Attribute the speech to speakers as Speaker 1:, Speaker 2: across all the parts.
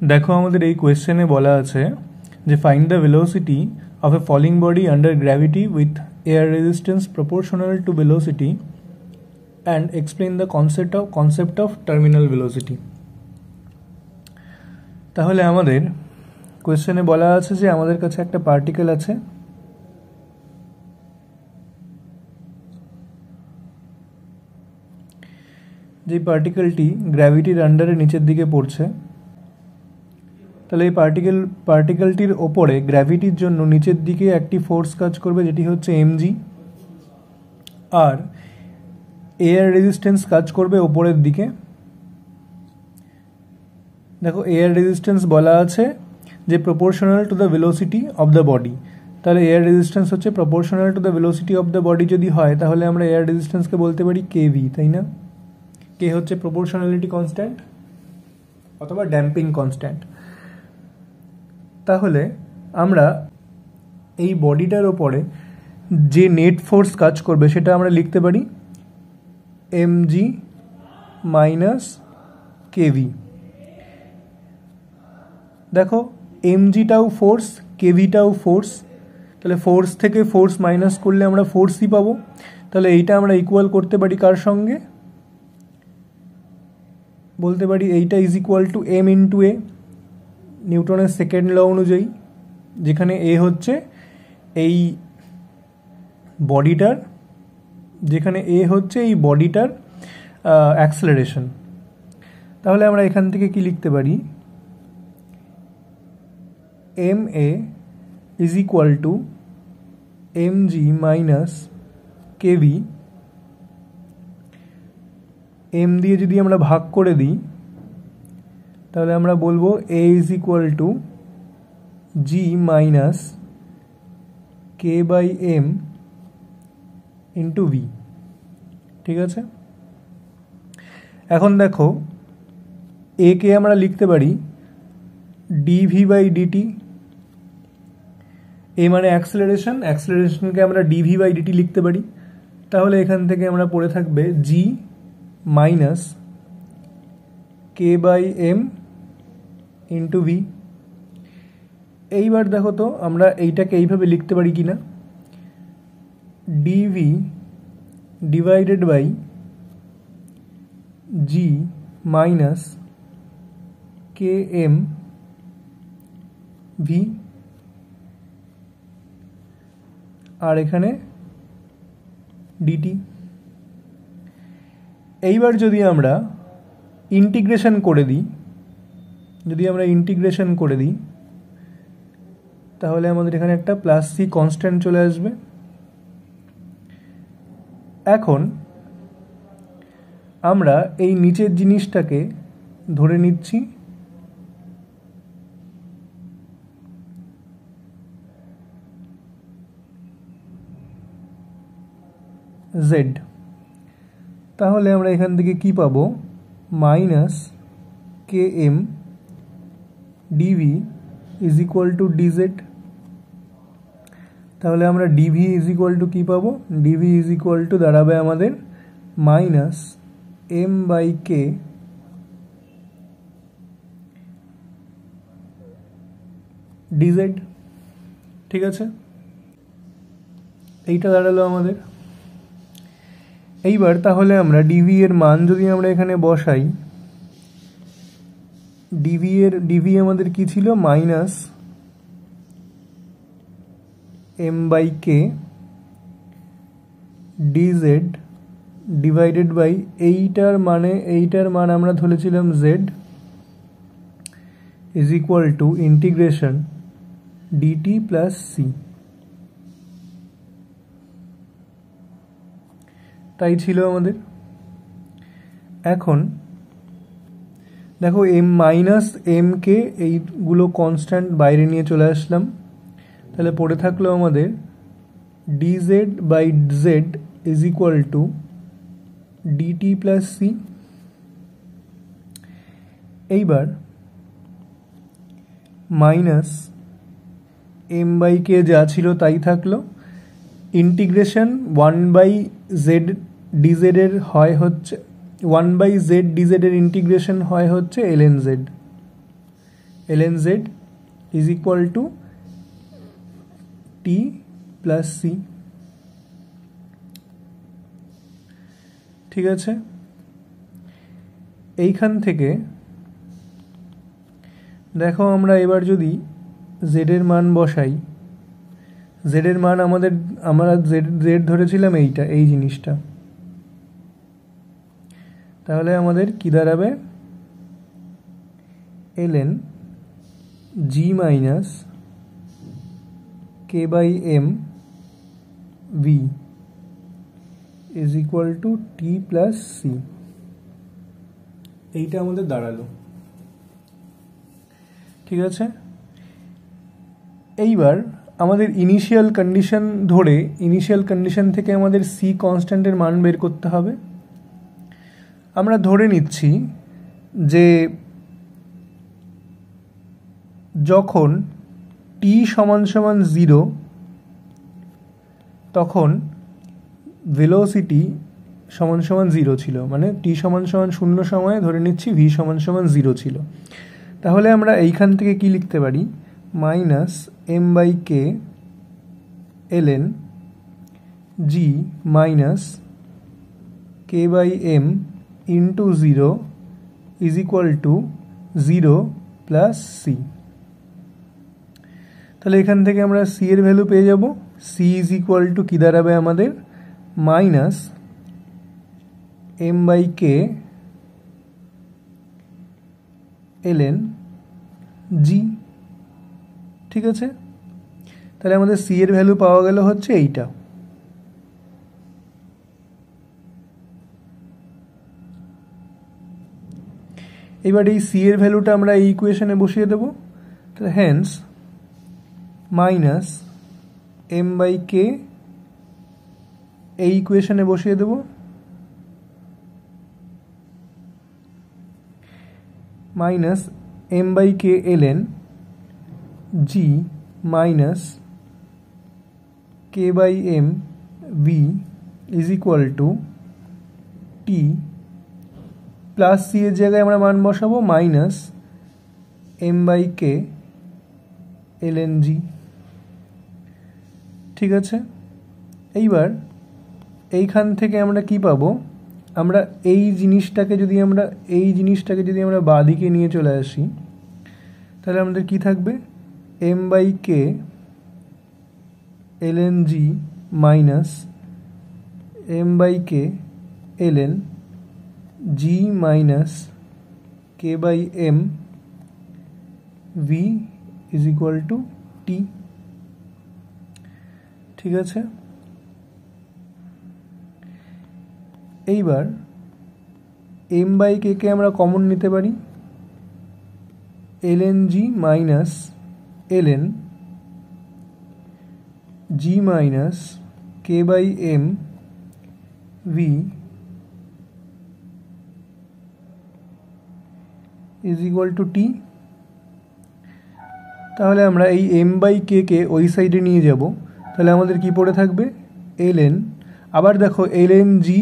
Speaker 1: দেখো আমাদের এই কোয়েশ্চেনে বলা আছে যে find the velocity of a falling body under gravity with air resistance proportional to velocity and explain the concept of terminal velocity. তাহলে আমাদের কোয়েশ্চেনে বলা আছে যে আমাদের কাছে একটা পার্টিকেল আছে, যে পার্টিকেলটি গ্র্যাভিটির আন্ডারে নিচের দিকে পড়ছে। তাহলে এই পার্টিকেলটির ওপরে গ্র্যাভিটির জন্য নিচের দিকে একটি ফোর্স কাজ করবে যেটি হচ্ছে mg, আর এয়ার রেজিস্ট্যান্স কাজ করবে ওপরের দিকে। দেখো এয়ার রেজিস্ট্যান্স বলা আছে যে proportional to the velocity of the body. তাহলে এয়ার রেজিস্ট্যান্স হচ্ছে proportional to the velocity of the body যদি হয় তাহলে আমরা এয়ার রেজিস্ট্যান্সকে বলতে পারি kv, তাই না? কে হচ্ছে প্রপোর্শনালিটি কনস্ট্যান্ট অথবা ড্যাম্পিং কনস্ট্যান্ট। তাহলে আমরা এই বডিটার ওপরে যে নেট ফোর্স কাজ করবে সেটা আমরা লিখতে পারি mg মাইনাস কেভি। দেখো mgটাও ফোর্স, কেভিটাও ফোর্স, তাহলে ফোর্স থেকে ফোর্স মাইনাস করলে আমরা ফোর্সই পাবো। তাহলে এইটা আমরা ইকুয়াল করতে পারি কার সঙ্গে? বলতে পারি এইটা is equal to m into a, নিউটনের সেকেন্ড ল অনুযায়ী, যেখানে এ হচ্ছে এই বডিটার অ্যাক্সেলারেশন। তাহলে আমরা এখান থেকে কি লিখতে পারি? ma is equal to mg minus k v. m দিয়ে যদি আমরা ভাগ করে দিই তাহলে আমরা বলবো a is equal to g minus k by m into v। ঠিক আছে, এখন দেখো a কে আমরা লিখতে পারি dv বাই dt। a মানে অ্যাক্সেলারেশনকে আমরা dv বাই dt লিখতে পারি। তাহলে এখান থেকে আমরা পড়ে থাকবে g minus k by m into v। এইবার দেখো তো আমরা এইটাকে এইভাবে লিখতে পারি কি না? dv divided by g minus km v, আর এখানে dt। এইবার যদি আমরা ইন্টিগ্রেশন করে দিই তাহলে আমাদের এখানে একটা প্লাস সি কনস্ট্যান্ট চলে আসবে। এখন আমরা এই নিচের জিনিসটাকে ধরে নিচ্ছি z। তাহলে আমরা এখান থেকে কি পাবো? Minus km dv is equal to dz। তাহলে আমরা dv ইজ ইকুয়াল টু কী পাবো? dv ইজ ইকুয়াল টু দাঁড়াবে আমাদের minus m by k dz। ঠিক আছে, এইটা দাঁড়ালো আমাদের। এইবার তাহলে আমরা dv এর মান যদি আমরা এখানে বসাই, dv আমাদের কি ছিল? Minus m by k dz divided by এইটার মান আমরা ধরেছিলাম z is equal to integration dt plus c। তাই ছিল আমাদের। এখন দেখো m মাইনাস m কে এইগুলো কনস্ট্যান্ট বাইরে নিয়ে চলে আসলাম। তাহলে পড়ে থাকলো আমাদের dz by z is equal to dt plus c। এইবার মাইনাস m বাই k যা ছিল তাই থাকলো। ইন্টিগ্রেশন 1 বাই z dz এর হয় হচ্ছে 1 বাই z dz এর ইন্টিগ্রেশন হয় হচ্ছে ln z। ln z is equal to T plus c. ঠিক আছে, এইখান থেকে দেখো আমরা এবার যদি জেড এর মান বসাই, জেড এর মান আমরা জেড ধরেছিলাম এইটা, এই জিনিসটা, তাহলে আমাদের কি দাঁড়াবে, ln g minus K by M V is equal to T plus c. এইটা আমাদের দাঁড়ালো। ঠিক আছে, এইবার আমাদের ইনিশিয়াল কন্ডিশন ধরে ইনিশিয়াল কন্ডিশন থেকে আমাদের সি কনস্ট্যান্টের মান বের করতে হবে। আমরা ধরে নিচ্ছি যে যখন টি সমান সমান 0 তখন ভেলোসিটি সমান সমান 0 ছিল, মানে টি সমান সমান 0 সময়ে ধরে নিচ্ছি ভি সমান সমান 0 ছিল। তাহলে আমরা এইখান থেকে কি লিখতে পারি, minus M by K ln G minus K by m into 0 is equal to 0 plus c. তাহলে এখান থেকে আমরা সি এর ভ্যালু পেয়ে যাব। সি ইজ ইকুয়াল টু কী দাঁড়াবে আমাদের, minus M by K ln জি। ঠিক আছে, তাহলে আমাদের সি এর ভ্যালু পাওয়া গেল হচ্ছে এইটা। এবার এই সি এর ভ্যালুটা আমরা এই ইকুয়েশনে বসিয়ে দেব। তাহলে hence minus M by K এই ইকুয়েশনে বসিয়ে দেব, minus M by K ln G minus K by M V is equal to T plus C এর জায়গায় আমরা মান বসাবো minus M by K ln জি। ঠিক আছে, এইবার এইখান থেকে আমরা কি পাবো, আমরা এই জিনিসটাকে যদি আমরা বাঁ দিকে নিয়ে চলে আসি, তাহলে আমাদের কি থাকবে, M by K ln G minus M by K ln G minus K by M V is equal to T. ঠিক আছে, এইবার এম বাই কে কে আমরা কমন নিতে পারি, ln G minus ln G minus K by M V is equal to T. তাহলে আমরা এই m by k কে ওই সাইডে নিয়ে যাব, তাহলে আমাদের কি পড়ে থাকবে, ln, আবার দেখো ln জি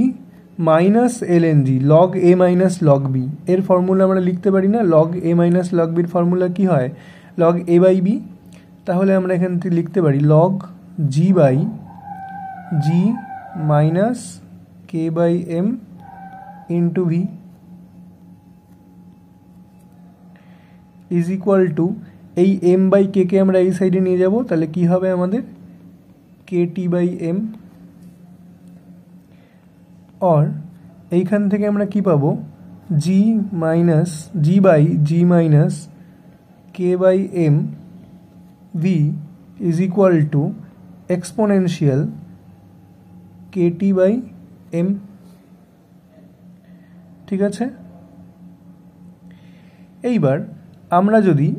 Speaker 1: মাইনাস ln জি লগ এ মাইনাস লগ বি, এর ফর্মুলা আমরা লিখতে পারি না, লগ এ মাইনাস লগ বির ফর্মুলা কি হয়, লগ এ বাই বি। তাহলে আমরা এখান থেকে লিখতে পারি log g by G minus K by m into v is equal to, এই এম বাই কে কে আমরা এই সাইডে নিয়ে যাব, তাহলে কি হবে আমাদের, কে টি বাই এম। और এইখান থেকে আমরা কি পাবো, G minus G by G minus K by M V is equal to exponential K T by M. ঠিক আছে, এইবার আমরা যদি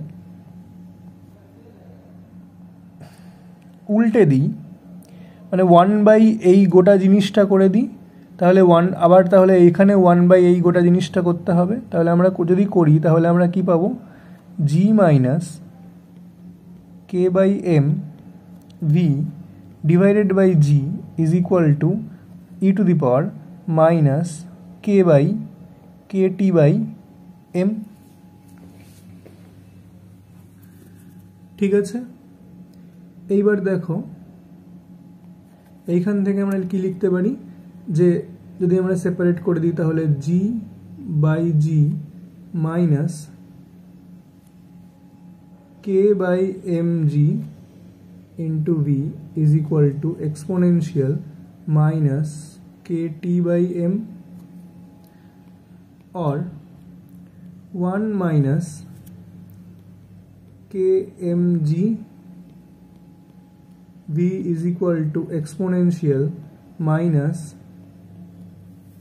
Speaker 1: উল্টে দিই, মানে 1 বাই এই গোটা জিনিসটা করে দিই, তাহলে তাহলে এখানে 1 বাই এই গোটা জিনিসটা করতে হবে। তাহলে আমরা যদি করি তাহলে আমরা কি পাবো, G minus K by M V divided by G is equal to E to the power minus K by K T by M. ঠিক আছে, এইবার দেখো এইখান থেকে আমরা কি লিখতে পারি, যে যদি আমরা সেপারেট করে দিই তাহলে G by G minus K by M G into v is equal to exponential minus kt by m or 1 minus kmg v is equal to exponential minus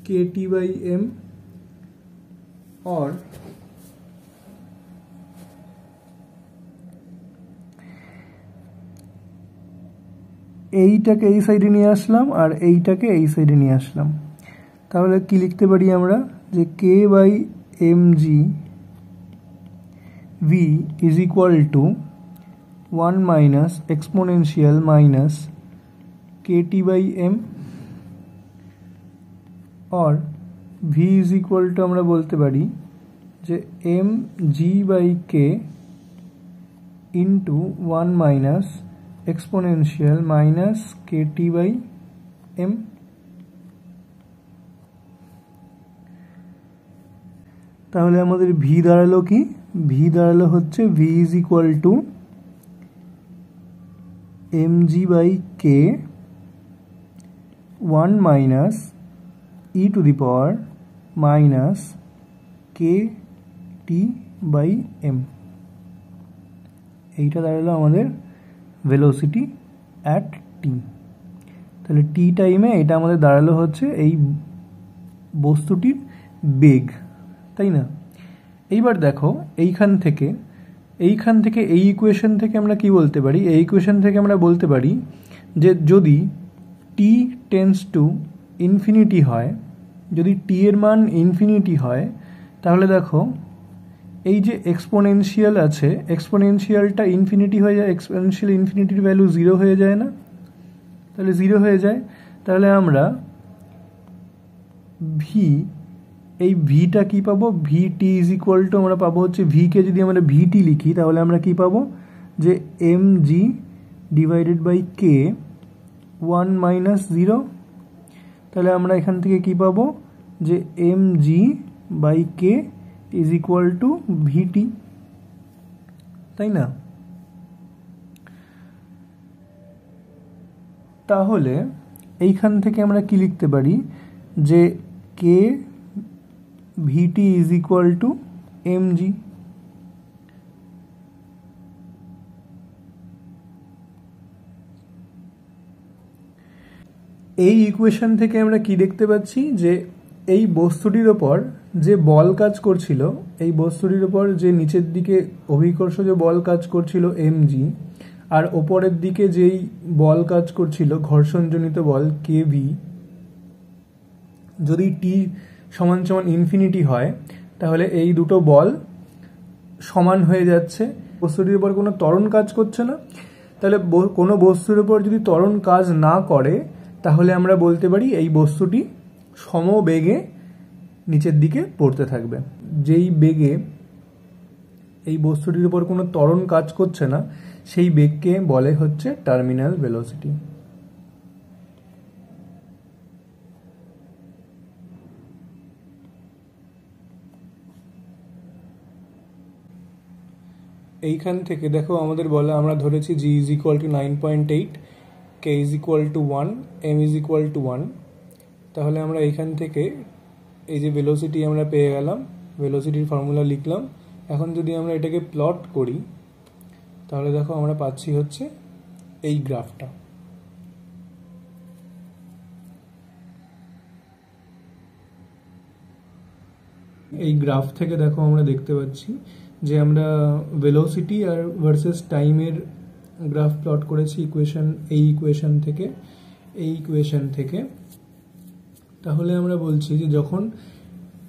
Speaker 1: kt by m or এইটাকে এই সাইডে নিয়ে আসলাম আর এইটাকে এই সাইডে নিয়ে আসলাম, তাহলে কি লিখতে পারি আমরা, যে K by M G V is equal to 1 minus exponential minus K T by M, और ভি ইজ ইকুয়াল টু আমরা বলতে পারি যে M G by K into 1 মাইনাস exponential minus kt by m। তাহলে আমাদের v দাঁড়ালো কি, v দাঁড়ালো হচ্ছে v is equal to mg by k 1 minus e to the power minus kt by m। এইটা দাঁড়ালো আমাদের ভেলোসিটি অ্যাট টি। তাহলে টি টাইমে এটা আমাদের দাঁড়ালো হচ্ছে এই বস্তুটির বেগ, তাই না? এইবার দেখো এইখান থেকে এই ইকুয়েশন থেকে আমরা কি বলতে পারি, এই ইকুয়েশন থেকে আমরা বলতে পারি যে যদি টি টেন্স টু ইনফিনিটি হয়, যদি টি এর মান ইনফিনিটি হয়, তাহলে দেখো এই যে এক্সপোনেনশিয়াল আছে, এক্সপোনেনশিয়ালটা ইনফিনিটি হয়ে যায়, এক্সপোনেনশিয়াল ইনফিনিটির ভ্যালু 0 হয়ে যায় না? তাহলে 0 হয়ে যায়, তাহলে আমরা ভি, এই ভিটা কি পাবো, V T is equal to আমরা পাবো হচ্ছে, ভিকে যদি আমরা ভিটি লিখি তাহলে আমরা কি পাবো, যে M g divided by k 1 minus 0। তাহলে আমরা এখান থেকে কি পাবো, যে M G by k is equal to vt, তাই না? তাহলে এইখান থেকে আমরা কি লিখতে পারি, যে k vt is equal to mg। এই ইকুয়েশন থেকে আমরা কি দেখতে পাচ্ছি, যে এই বস্তুটির ওপর যে বল কাজ করছিল, এই বস্তুটির ওপর যে নিচের দিকে অভিকর্ষজ বল কাজ করছিল mg, আর ওপরের দিকে যেই বল কাজ করছিল ঘর্ষণজনিত বল kv, যদি টি সমান সমান ইনফিনিটি হয় তাহলে এই দুটো বল সমান হয়ে যাচ্ছে, বস্তুটির উপর কোনো ত্বরণ কাজ করছে না। তাহলে কোনো বস্তুর উপর যদি ত্বরণ কাজ না করে তাহলে আমরা বলতে পারি এই বস্তুটি সমবেগে নিচের দিকে পড়তে থাকবে। যেই বেগে এই বস্তুটির উপর কোনো ত্বরণ কাজ করছে না সেই বেগকে বলে হচ্ছে টার্মিনাল ভেলোসিটি। এইখান থেকে দেখো আমাদের বলে, আমরা ধরেছি g is equal to 9.8, k is equal to 1, m is equal to 1। তাহলে আমরা এইখান থেকে এই যে ভেলোসিটি আমরা পেয়ে গেলাম, ভেলোসিটির ফর্মুলা লিখলাম। এখন যদি আমরা এটাকে প্লট করি তাহলে দেখো আমরা পাচ্ছি হচ্ছে এই গ্রাফটা। এই গ্রাফ থেকে দেখো আমরা দেখতে পাচ্ছি যে আমরা ভেলোসিটি আর ভার্সেস টাইমের গ্রাফ প্লট করেছি এই ইকুয়েশন থেকে। তাহলে আমরা বলছি যে যখন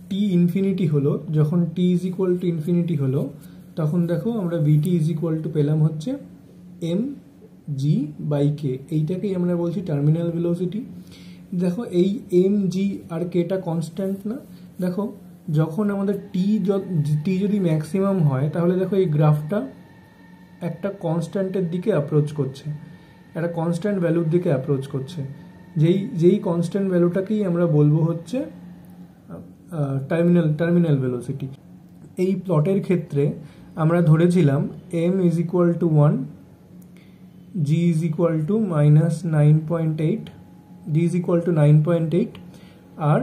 Speaker 1: টি ইনফিনিটি হলো, যখন টি ইজ ইকুয়াল টু ইনফিনিটি হলো, তখন দেখো আমরা ভিটি ইজ ইকুয়াল টু পেলাম হচ্ছে এম জি বাই কে, এইটাকেই আমরা বলছি টার্মিনাল ভেলোসিটি। দেখো এই এম জি আর কেটা কনস্ট্যান্ট না, দেখো যখন আমাদের টি যদি ম্যাক্সিমাম হয় তাহলে দেখো এই গ্রাফটা একটা কনস্ট্যান্টের দিকে অ্যাপ্রোচ করছে, একটা কনস্ট্যান্ট ভ্যালুর দিকে অ্যাপ্রোচ করছে, যেই কনস্ট্যান্ট ভ্যালুটাকেই আমরা বলবো হচ্ছে টার্মিনাল ভেলোসিটি। এই প্লটের ক্ষেত্রে আমরা ধরেছিলাম m is equal to 1, g is equal to minus 9.8, d is equal to 9.8 আর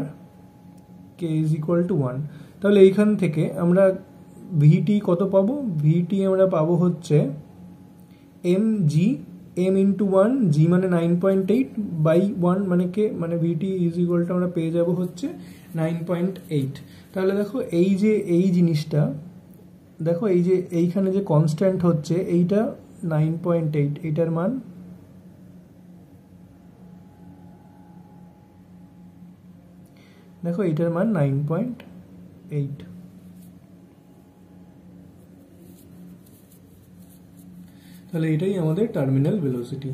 Speaker 1: k ইজ ইকুয়াল টু 1। তাহলে এইখান থেকে আমরা vt কত পাবো? vt আমরা পাবো হচ্ছে m ইন্টু 1, g মানে 9.8 বাই 1 মানে k, মানে vt ইজ ইকুয়াল টু আমরা পেয়ে যাব হচ্ছে 9.8। তাহলে দেখো এই জিনিসটা দেখো, এইখানে যে কনস্ট্যান্ট হচ্ছে এইটা 9.8, এইটার মান দেখো, এইটার মান 9.8। তাহলে এটাই আমাদের টার্মিনাল ভেলোসিটি।